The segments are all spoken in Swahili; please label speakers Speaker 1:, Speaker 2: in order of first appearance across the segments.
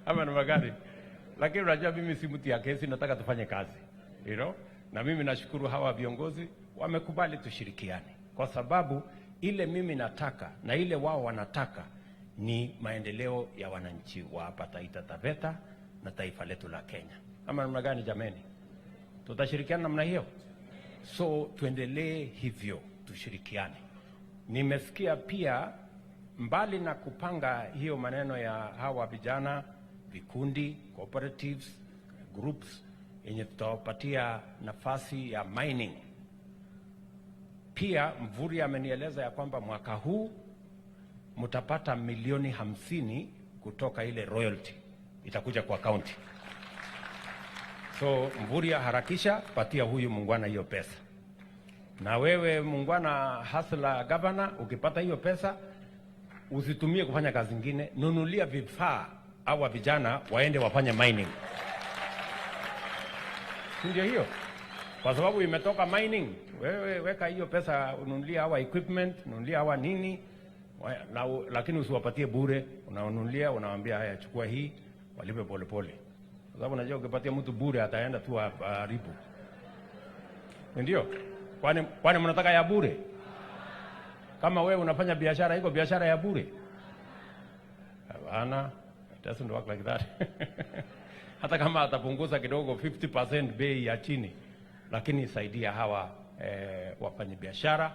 Speaker 1: ama namna gani? Lakini unajua mimi si mtu ya kesi, nataka tufanye kazi, na mimi nashukuru hawa viongozi wamekubali tushirikiane, kwa sababu ile mimi nataka na ile wao wanataka ni maendeleo ya wananchi wa hapa Taita Taveta na taifa letu la Kenya. Ama namna gani jameni? Tutashirikiana namna hiyo? So tuendelee hivyo, tushirikiane. Nimesikia pia mbali na kupanga hiyo maneno ya hawa vijana, vikundi, cooperatives, groups yenye tutawapatia nafasi ya mining. Pia Mvuri amenieleza ya kwamba mwaka huu mtapata milioni 50 kutoka ile royalty itakuja kwa county. So Mvuri harakisha, patia huyu mungwana hiyo pesa. Na wewe mungwana hasla governor, ukipata hiyo pesa usitumie kufanya kazi nyingine, nunulia vifaa hawa vijana waende wafanye mining. Ndio hiyo. Kwa sababu imetoka mining, wewe weka hiyo pesa ununulia hawa equipment, nunulia hawa nini, lakini usiwapatie bure. Unanunulia, unawaambia haya chukua hii, walipe pole pole. Kwa sababu unajua ukipatia mtu bure ataenda tu haribu. Ndio? Kwani mnataka ya bure? Kama wewe unafanya biashara, iko biashara ya bure? Hapana, it doesn't work like that. Hata kama atapunguza kidogo 50% bei ya chini, lakini saidia hawa wafanya biashara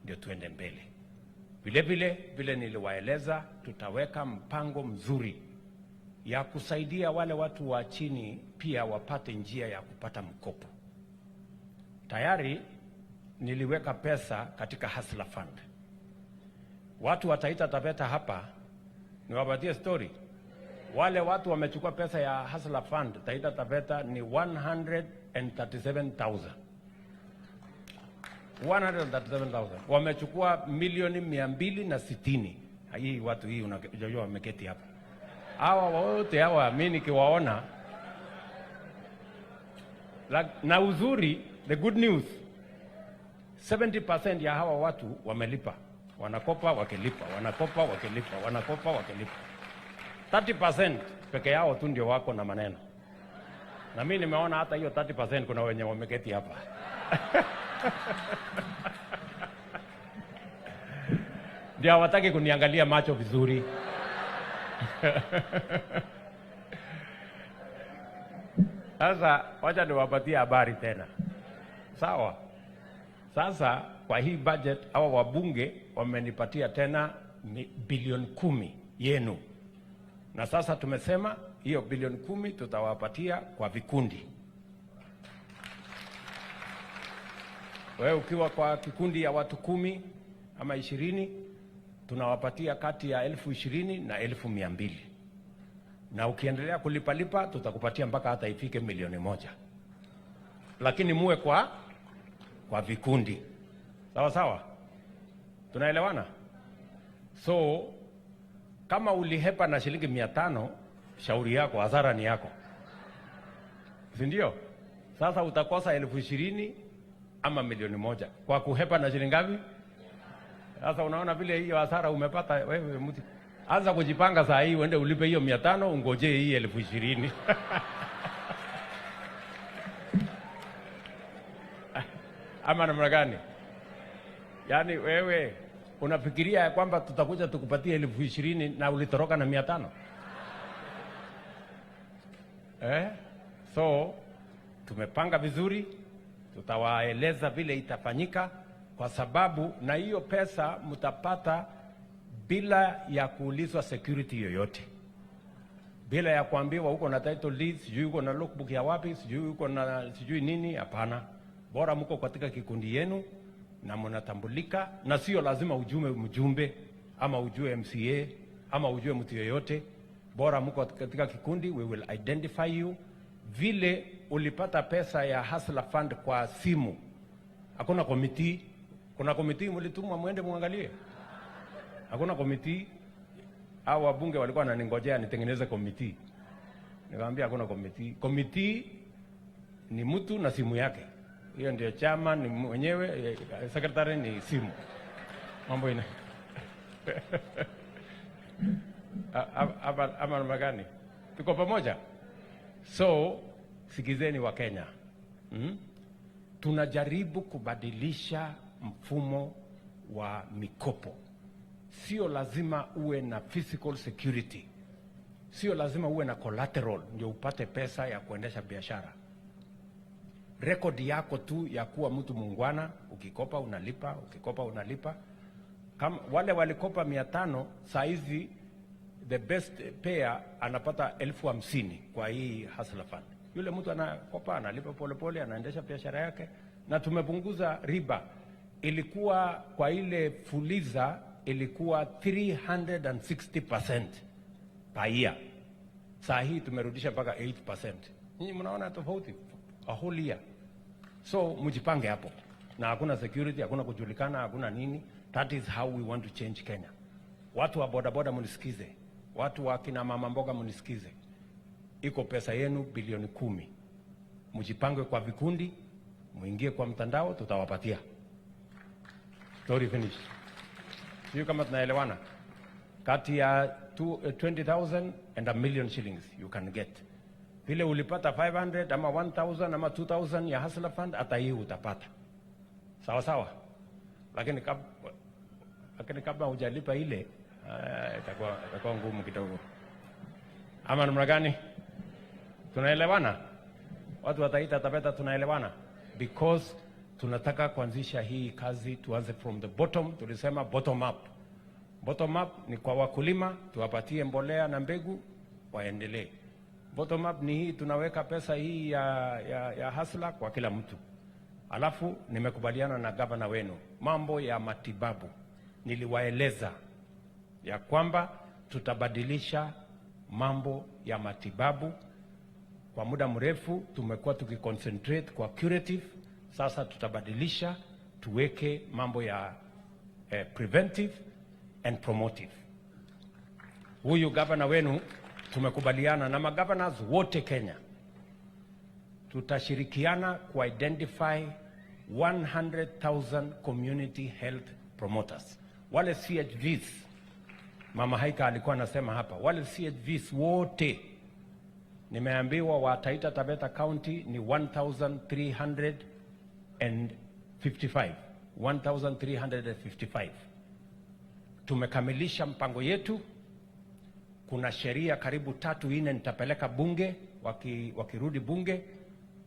Speaker 1: ndio tuende mbele. Vile niliwaeleza, tutaweka mpango mzuri ya kusaidia wale watu wa chini pia wapate njia ya kupata mkopo. Tayari niliweka pesa katika Hustler Fund. Watu wa Taita Taveta hapa, niwapatie story. Wale watu wamechukua pesa ya Hustler Fund Taita Taveta ni 137,000. 137,000. Wamechukua milioni 260. Hii watu hii unajua wameketi hapa. Hawa wote hawa mimi nikiwaona, na uzuri, the good news, 70% ya hawa watu wamelipa. Wanakopa wakilipa, wanakopa wakilipa, wanakopa wakilipa. 30% peke yao tu ndio wako na maneno. Na mimi nimeona hata hiyo 30% kuna wenye wameketi hapa. Ndio hawataki kuniangalia macho vizuri. Sasa wacha niwapatie habari tena. Sawa? Sasa kwa hii budget hawa wabunge wamenipatia tena bilioni 10 yenu. Na sasa tumesema hiyo bilioni 10 tutawapatia kwa vikundi. Wewe ukiwa kwa kikundi ya watu 10 ama 20, tunawapatia kati ya 20,000 na 200,000. Na ukiendelea kulipalipa tutakupatia mpaka hata ifike milioni 1. Lakini muwe kwa vikundi. Sawa sawa? Tunaelewana? So kama ulihepa na shilingi 500, shauri yako, hasara ni yako. Si ndio? Sasa utakosa 20,000 ama milioni 1 kwa kuhepa na shilingi ngapi? Sasa unaona vile hiyo hasara umepata wewe mtu. Anza kujipanga saa hii uende ulipe hiyo 500, ungojee hii 20,000. Ama namna gani? Yaani wewe unafikiria ya kwamba tutakuja tukupatie 20,000 na ulitoroka na 500? So tumepanga vizuri, tutawaeleza vile itafanyika, kwa sababu na hiyo pesa mtapata bila ya kuulizwa security yoyote, bila ya kuambiwa uko na title deed, sijui uko na logbook ya wapi, sijui uko na sijui nini. Hapana, bora mko katika kikundi yenu na mnatambulika, na sio lazima ujue mjumbe ama ujue MCA ama ujue mtu yoyote. Bora mko katika kikundi, we will identify you. Vile ulipata pesa ya Hustler Fund kwa simu, hakuna committee. Kuna committee mlitumwa muende muangalie? Hakuna committee. Hao wabunge walikuwa wananingojea nitengeneze committee. Nikamwambia hakuna committee. Committee ni mtu na simu yake. Hiyo ndio chama ni mwenyewe, secretary ni simu. Mambo ina. Ama magani? Tuko pamoja? So sikizeni wa Kenya, tunajaribu kubadilisha mfumo wa mikopo. Sio lazima uwe na physical security, sio lazima uwe na collateral ndio upate pesa ya kuendesha biashara. Rekodi yako tu ya kuwa mtu muungwana, ukikopa unalipa, ukikopa unalipa. Kama wale walikopa 500, saa hizi the best payer anapata 50,000 kwa hii hustler fund. Yule mtu anakopa, analipa polepole, anaendesha biashara yake, na tumepunguza riba. Ilikuwa kwa ile fuliza ilikuwa 360% per year. Saa hii tumerudisha mpaka 8%. Nyinyi mnaona tofauti a whole year. So mjipange hapo. Na hakuna security, hakuna kujulikana, hakuna nini. That is how we want to change Kenya. Watu wa bodaboda munisikize. Watu wa kina mama mboga munisikize. Iko pesa yenu bilioni 10. Mjipange kwa vikundi, muingie kwa mtandao, tutawapatia. Story finish. Sio kama tunaelewana. Kati ya 20,000 and a million shillings you can get. Vile ulipata 500 ama 1,000 ama 2,000 ya hustler fund, hata hii utapata. Sawa sawa. Lakini kama hujalipa ile itakuwa ngumu kidogo. Ama namna gani? Tunaelewana? Watu wa Taita Taveta tunaelewana? Because tunataka kuanzisha hii kazi, tuanze from the bottom. Tulisema bottom up. Bottom up ni kwa wakulima, tuwapatie mbolea na mbegu waendelee. Bottom up ni hii, tunaweka pesa hii ya hustler kwa kila mtu. Alafu nimekubaliana na gavana wenu mambo ya matibabu. Niliwaeleza ya kwamba tutabadilisha mambo ya matibabu. Kwa muda mrefu tumekuwa tukiconcentrate kwa curative. Sasa tutabadilisha, tuweke mambo ya preventive and promotive. Huyu gavana wenu tumekubaliana na magovernors wote Kenya, tutashirikiana ku identify 100,000 community health promoters. Wale CHVs, Mama Haika alikuwa anasema hapa, wale CHVs wote nimeambiwa wa Taita Taveta County ni 1,355. Tumekamilisha mpango yetu. Kuna sheria karibu 3-4 nitapeleka bunge, wakirudi bunge.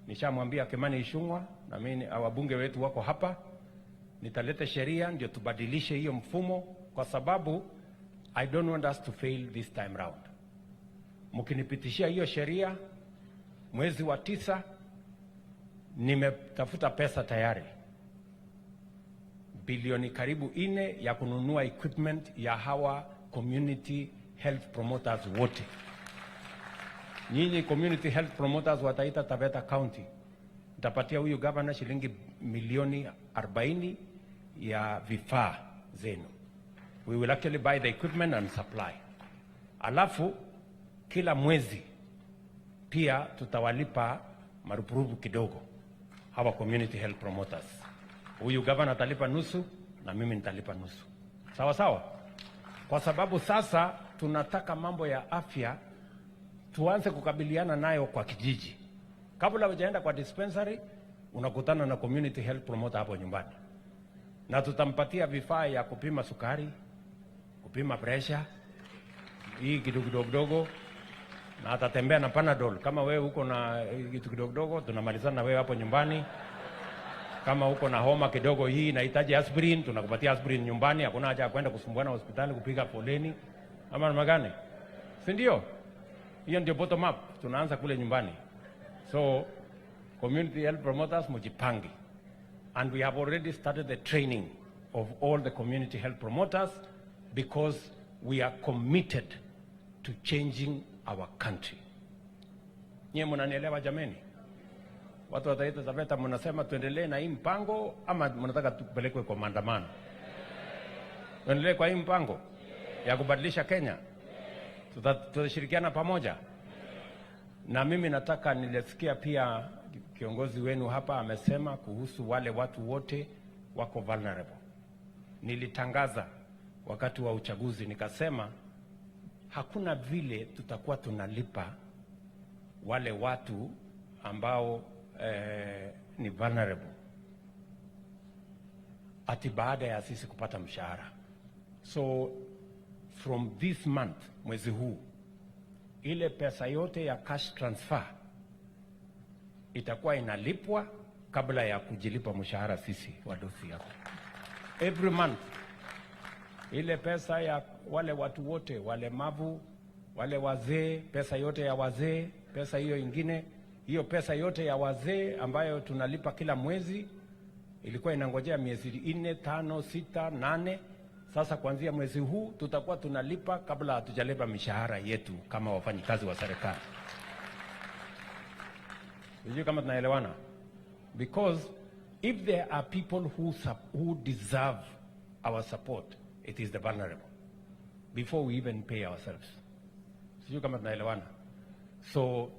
Speaker 1: Nishamwambia Kimani Ichung'wah na mimi wabunge wetu wako hapa. Nitaleta sheria ndio tubadilishe hiyo mfumo, kwa sababu I don't want us to fail this time round. Mkinipitishia hiyo sheria mwezi wa 9, nimetafuta pesa tayari bilioni karibu 4 ya kununua equipment ya hawa community health promoters wote. Nyinyi community health promoters wa Taita Taveta County, nitapatia huyu governor shilingi milioni 40 ya vifaa zenu. We will actually buy the equipment and supply. Alafu kila mwezi pia tutawalipa marupurupu kidogo hawa community health promoters. Huyu governor atalipa nusu na mimi nitalipa nusu. Sawa sawa? Kwa sababu sasa tunataka mambo ya afya tuanze kukabiliana nayo kwa kijiji. Kabla hujaenda kwa dispensary, unakutana na community health promoter hapo nyumbani. Na tutampatia vifaa ya kupima sukari, kupima pressure, hii kitu kidogo, na atatembea na Panadol. Kama wewe uko na kitu kidogo, tunamalizana na wewe hapo nyumbani. Kama uko na homa kidogo, hii inahitaji aspirin, tunakupatia aspirin nyumbani. Hakuna haja ya kwenda kusumbuana hospitali kupiga foleni. Ama namna gani? Si ndio? Hiyo ndio bottom up. Tunaanza kule nyumbani. So community health promoters mujipange. And we have already started the training of all the community health promoters, because we are committed to changing our country. Nyie mnanielewa jameni? Watu wa Taita Taveta mnasema tuendelee na hii mpango ama mnataka tupelekwe kwa maandamano? Tuendelee kwa hii mpango ya kubadilisha Kenya. Tutashirikiana pamoja. Na mimi nataka nilisikia pia kiongozi wenu hapa amesema kuhusu wale watu wote wako vulnerable. Nilitangaza wakati wa uchaguzi nikasema hakuna vile tutakuwa tunalipa wale watu ambao ni vulnerable ati baada ya sisi kupata mshahara. So from this month, mwezi huu, ile pesa yote ya cash transfer itakuwa inalipwa kabla ya kujilipa mshahara sisi wadosi hapa. Every month ile pesa ya wale watu wote, walemavu, wale wazee, pesa yote ya wazee, pesa hiyo ingine, hiyo pesa yote ya wazee ambayo tunalipa kila mwezi ilikuwa inangojea miezi 4, 5, 6, 8. Sasa kuanzia mwezi huu tutakuwa tunalipa kabla hatujalipa mishahara yetu kama wafanyikazi wa serikali. Sijui kama tunaelewana. Because if there are people who deserve our support, it is the vulnerable, before we even pay ourselves. Sijui kama tunaelewana. So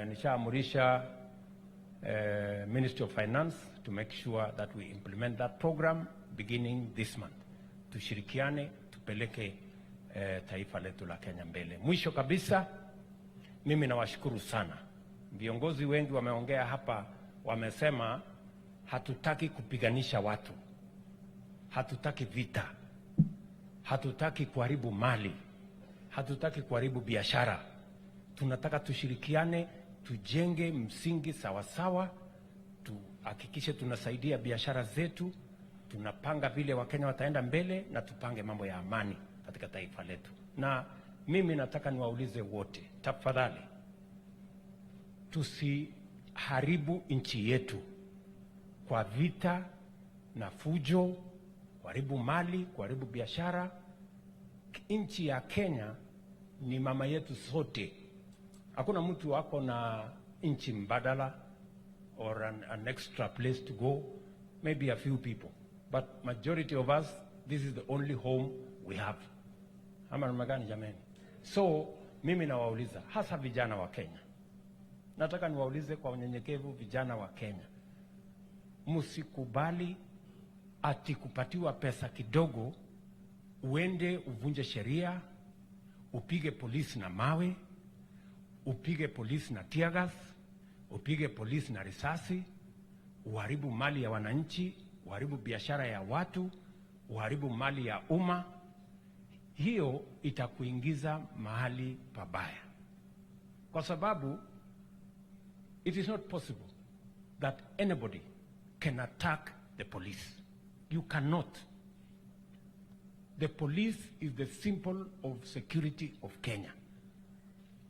Speaker 1: nishaamurisha Ministry of Finance to make sure that we implement that program beginning this month. Tushirikiane, tupeleke taifa letu la Kenya mbele. Mwisho kabisa, mimi nawashukuru sana. Viongozi wengi wameongea hapa, wamesema hatutaki kupiganisha watu, hatutaki vita, hatutaki kuharibu mali, hatutaki kuharibu biashara. Tunataka tushirikiane, tujenge msingi sawasawa, tuhakikishe tunasaidia biashara zetu, tunapanga vile Wakenya wataenda mbele, na tupange mambo ya amani katika taifa letu. Na mimi nataka niwaulize wote, tafadhali tusiharibu nchi yetu kwa vita na fujo, kuharibu mali, kuharibu biashara. Nchi ya Kenya ni mama yetu sote. Hakuna mtu wako na nchi mbadala or an extra place to go, maybe a few people, but majority of us, this is the only home we have. Ama magani jameni? So mimi nawauliza hasa vijana wa Kenya, nataka niwaulize kwa unyenyekevu, vijana wa Kenya, msikubali ati kupatiwa pesa kidogo uende uvunje sheria, upige polisi na mawe, upige polisi na tear gas, upige polisi na risasi, uharibu mali ya wananchi, uharibu biashara ya watu, uharibu mali ya umma. Hiyo itakuingiza mahali pabaya, kwa sababu it is not possible that anybody can attack the police. You cannot. The police is the symbol of security of Kenya.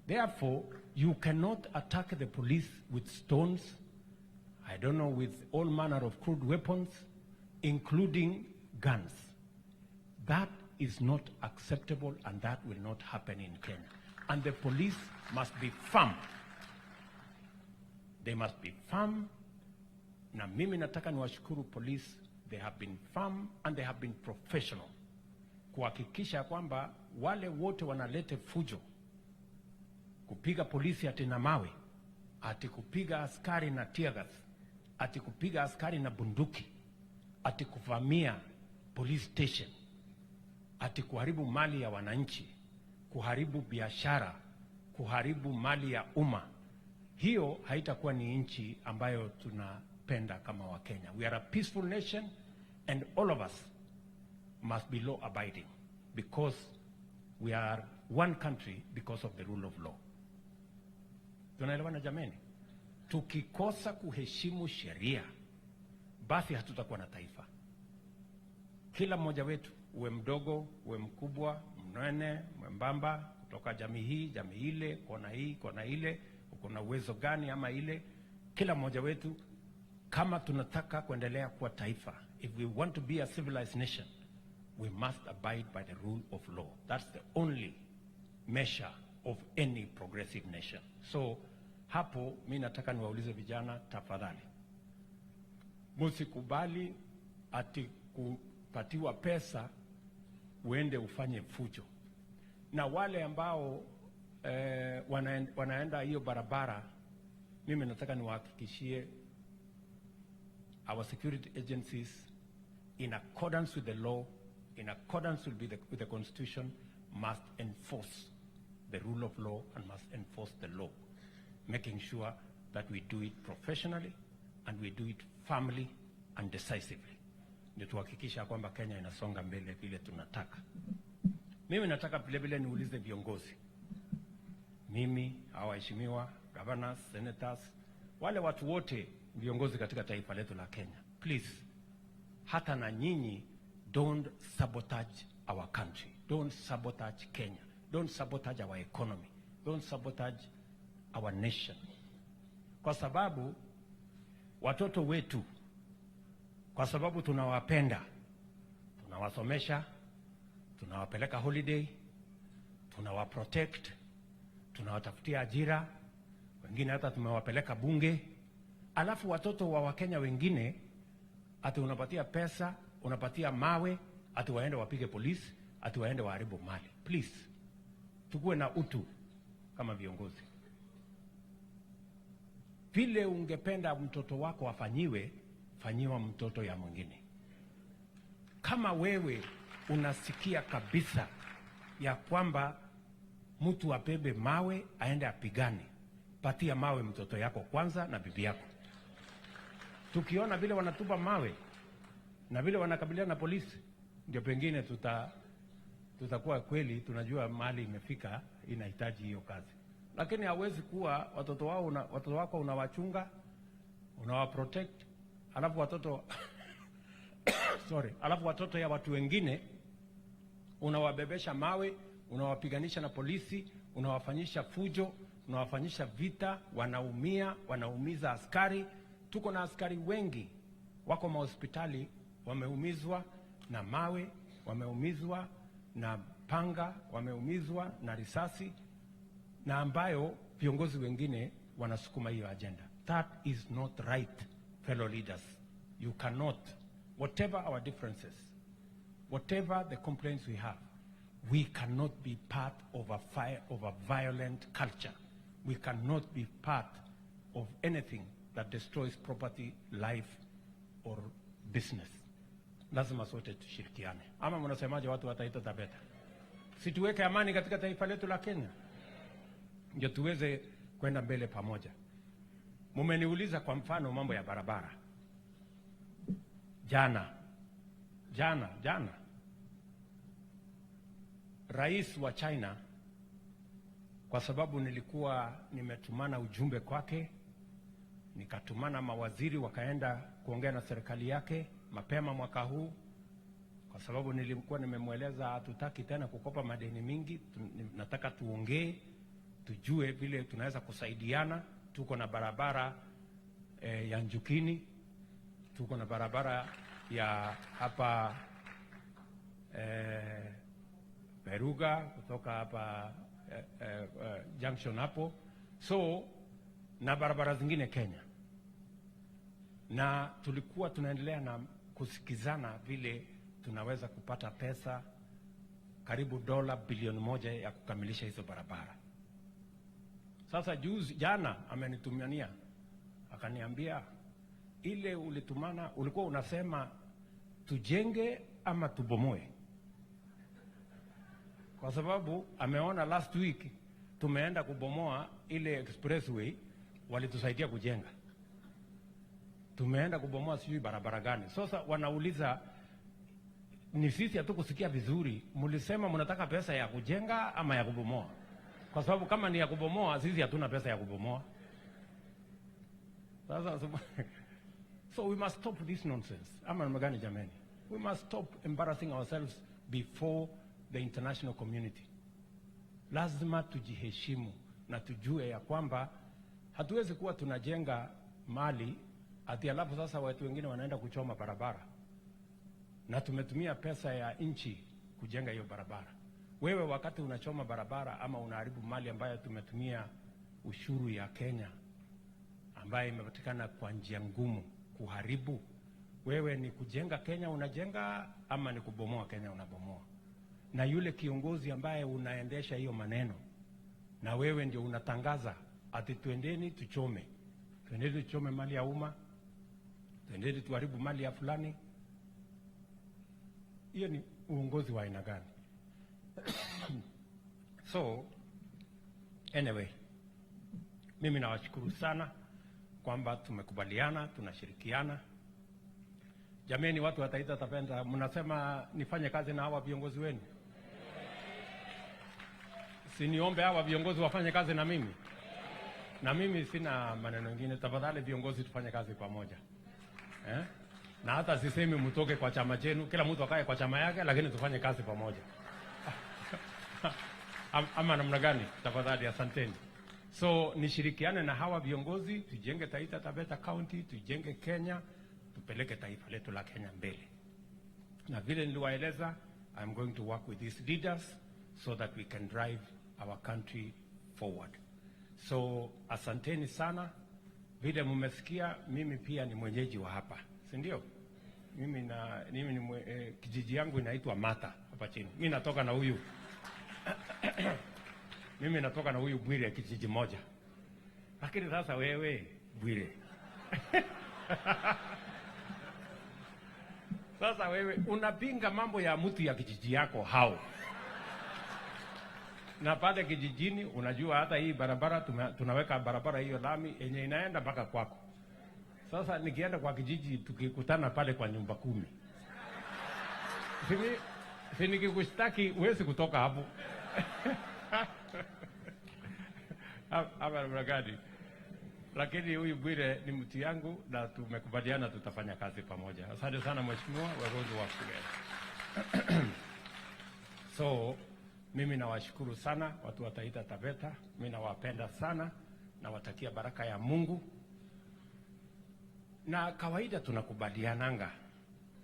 Speaker 1: Therefore, you cannot attack the police with stones, I don't know, with all manner of crude weapons, including guns. That is not acceptable, and that will not happen in Kenya. And the police must be firm. They must be firm. Na mimi nataka niwashukuru police. They have been firm and they have been professional, kuhakikisha kwamba wale wote wanalete fujo, kupiga polisi ati na mawe, ati kupiga askari na tear gas, ati kupiga askari na bunduki, ati kuvamia police station, ati kuharibu mali ya wananchi, kuharibu biashara, kuharibu mali ya umma. Hiyo haitakuwa ni nchi ambayo tunapenda kama Wakenya. We are a peaceful nation, and all of us must be law abiding, because we are one country because of the rule of law. Tunaelewana jameni? Tukikosa kuheshimu sheria, basi hatutakuwa na taifa. Kila mmoja wetu, uwe mdogo, uwe mkubwa, mnene, mwembamba, kutoka jamii hii, jamii ile, kona hii, kona ile, uko na uwezo gani ama ile, kila mmoja wetu, kama tunataka kuendelea kuwa taifa, if we want to be a civilized nation, we must abide by the rule of law. That's the only measure of any progressive nation. So hapo mimi nataka niwaulize vijana, tafadhali msikubali ati kupatiwa pesa uende ufanye fujo. Na wale ambao wanaenda hiyo barabara, mimi nataka niwahakikishie, our security agencies, in accordance with the law, in accordance with the constitution, must enforce the rule of law and must enforce the law, making sure that we do it professionally and we do it firmly and decisively. Ndio tuhakikisha kwamba Kenya inasonga mbele vile tunataka. Mimi nataka vile vile niulize viongozi. Mimi, waheshimiwa governors, senators, wale watu wote viongozi katika taifa letu la Kenya. Please, hata na nyinyi, don't sabotage our country. Don't sabotage Kenya. Don't sabotage our economy. Don't sabotage our nation. Kwa sababu watoto wetu, kwa sababu tunawapenda, tunawasomesha, tunawapeleka holiday, tunawaprotect, tunawatafutia ajira, wengine hata tumewapeleka bunge. Alafu watoto wa Wakenya wengine ati unapatia pesa, unapatia mawe, ati waende wapige polisi, ati waende waharibu mali. Please, tukue na utu kama viongozi. Vile ungependa mtoto wako afanyiwe, fanyiwa mtoto ya mwingine. Kama wewe unasikia kabisa ya kwamba mtu apebe mawe aende apigane, patia mawe mtoto yako kwanza na bibi yako. Tukiona vile wanatupa mawe na vile wanakabiliana na polisi, ndio pengine tutakuwa kweli tunajua mali imefika inahitaji hiyo kazi. Lakini hawezi kuwa watoto wako unawachunga, unawaprotect, alafu watoto alafu watoto ya watu wengine unawabebesha mawe, unawapiganisha na polisi, unawafanyisha fujo, unawafanyisha vita, wanaumia, wanaumiza askari. Tuko na askari wengi wako mahospitali wameumizwa na mawe, wameumizwa na panga, wameumizwa na risasi, na ambayo viongozi wengine wanasukuma hiyo agenda. That is not right, fellow leaders. You cannot, whatever our differences, whatever the complaints we have, we cannot be part of a violent culture. We cannot be part of anything that destroys property, life, or business. Lazima sote tushirikiane. Ama mnasemaje watu wa Taita Taveta? Situweke amani katika taifa letu la Kenya, ndio tuweze kwenda mbele pamoja. Mumeniuliza kwa mfano mambo ya barabara. Jana Rais wa China, kwa sababu nilikuwa nimetumana ujumbe kwake, nikatumana mawaziri wakaenda kuongea na serikali yake mapema mwaka huu, kwa sababu nilikuwa nimemweleza hatutaki tena kukopa madeni mingi, nataka tuongee, tujue vile tunaweza kusaidiana. Tuko na barabara ya Njukini, tuko na barabara ya hapa Peruga kutoka hapa junction hapo, so na barabara zingine Kenya. Na tulikuwa tunaendelea na kusikizana vile tunaweza kupata pesa karibu $1 bilioni ya kukamilisha hizo barabara. Sasa jana amenitumania akaniambia, ile ulitumana ulikuwa unasema tujenge ama tubomoe, kwa sababu ameona last week tumeenda kubomoa ile expressway walitusaidia kujenga. Tumeenda kubomoa sijui barabara gani. Sasa wanauliza, ni sisi hatukusikia vizuri, mlisema mnataka pesa ya kujenga ama ya kubomoa? Kwa sababu kama ni ya kubomoa, sisi hatuna pesa ya kubomoa. Sasa so we must stop this nonsense. Ama magani jameni? We must stop embarrassing ourselves before the international community. Lazima tujiheshimu na tujue ya kwamba hatuwezi kuwa tunajenga mali ati alafu sasa watu wengine wanaenda kuchoma barabara, na tumetumia pesa ya nchi kujenga hiyo barabara. Wewe wakati unachoma barabara ama unaharibu mali ambayo tumetumia ushuru ya Kenya ambayo imepatikana kwa njia ngumu kuharibu, wewe ni kujenga Kenya unajenga ama ni kubomoa Kenya unabomoa? Na yule kiongozi ambaye unaendesha hiyo maneno, na wewe ndio unatangaza ati twendeni tuchome mali ya umma, twendeni tuharibu mali ya fulani, hiyo ni uongozi wa aina gani? So anyway, mimi nawashukuru sana kwamba tumekubaliana, tunashirikiana. Jameni, watu wa Taita Taveta, mnasema nifanye kazi na hawa viongozi wenu. Si niombe hawa viongozi wafanye kazi na mimi? Na mimi sina maneno mengine, tafadhali viongozi tufanye kazi pamoja. Na hata sisemi mtoke kwa chama chenu, kila mtu akae kwa chama yake, lakini tufanye kazi pamoja. Ama namna gani? Tafadhali, asanteni. So nishirikiane na hawa viongozi, tujenge Taita Taveta County, tujenge Kenya, tupeleke taifa letu la Kenya mbele. Na vile niliwaeleza, I'm going to work with these leaders so that we can drive our country forward. So asanteni sana. Vile mmesikia, mimi pia ni mwenyeji wa hapa, si ndio? Mimi ni kijiji yangu inaitwa Mata hapa chini. Mimi natoka na huyu mimi natoka na huyu Bwire, kijiji moja. Lakini sasa wewe Bwire sasa wewe unapinga mambo ya mtu ya kijiji yako hao. Na pale kijijini unajua hata hii barabara tunaweka barabara hiyo lami yenye inaenda mpaka kwako. Sasa nikienda kwa kijiji tukikutana pale kwa nyumba 10. Sini nikikushtaki huwezi kutoka hapo. Hapa mragadi. Lakini huyu Bwire ni mtu yangu na tumekubaliana tutafanya kazi pamoja. Asante sana mheshimiwa, we're going to work together. So mimi nawashukuru sana watu wa Taita Taveta. Mimi nawapenda sana, nawatakia baraka ya Mungu. Na kawaida tunakubaliananga.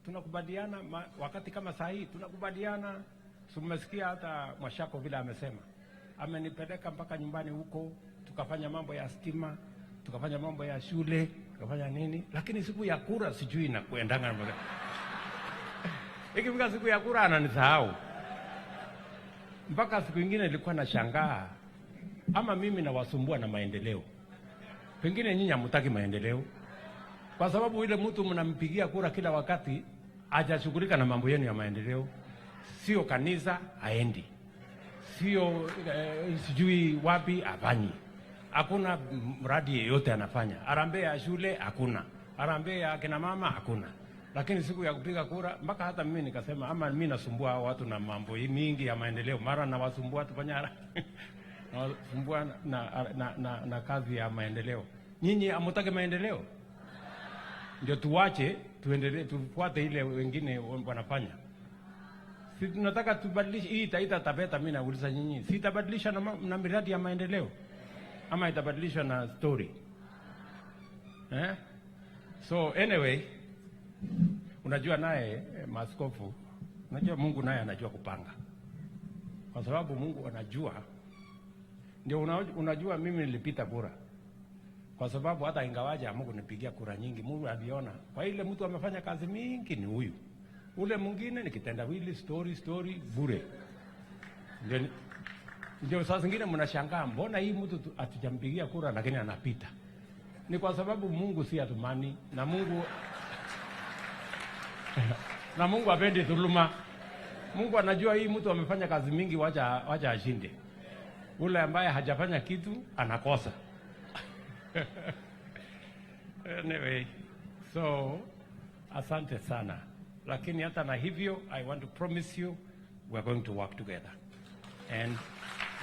Speaker 1: Tunakubaliana wakati kama saa hii tunakubaliana. Tumesikia hata Mwashako vile amesema. Amenipeleka mpaka nyumbani huko, tukafanya mambo ya stima, tukafanya mambo ya shule, tukafanya nini, lakini siku ya kura sijui na kuendanga na mbona. Ikifika siku ya kura ananisahau. Mpaka siku nyingine nilikuwa nashangaa, ama mimi nawasumbua na maendeleo. Pengine nyinyi hamtaki maendeleo. Kwa sababu ile mtu mnampigia kura kila wakati hajashughulika na mambo yenu ya maendeleo. Sio kanisa haendi. Sio sijui wapi hafanyi. Hakuna mradi yeyote anafanya. Harambee ya shule hakuna. Harambee ya kina mama hakuna. Lakini siku ya kupiga kura mpaka hata mimi nikasema ama mimi nasumbua hao watu na mambo mingi ya maendeleo. Mara na wasumbua tufanya nasumbua na kazi ya maendeleo. Nyinyi hamtaki maendeleo? Ndio tuwache tuendelee tufuate ile wengine wanafanya. Si tunataka tubadilishe hii Taita Taveta. Mimi nauliza nyinyi, si itabadilisha na miradi ya maendeleo ama itabadilisha na story? So anyway, unajua naye maaskofu, unajua Mungu naye anajua kupanga. Kwa sababu Mungu anajua, ndio unajua mimi nilipita kura. Kwa sababu hata ingawaje Mungu nipigia kura nyingi, Mungu aliona kwa ile mtu amefanya kazi mingi ni huyu. Ule mwingine ni kitendawili, story bure. Ndio saa zingine mnashangaa mbona hii mtu atujampigia kura lakini anapita. Ni kwa sababu Mungu si atumani na Mungu na Mungu hapendi dhuluma. Mungu anajua hii mtu amefanya kazi mingi, wacha ashinde. Ule ambaye hajafanya kitu anakosa. Anyway, so asante sana. Lakini hata na hivyo, I want to promise you we are going to work together and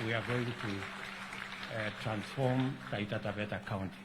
Speaker 1: we are going to transform Taita Taveta County.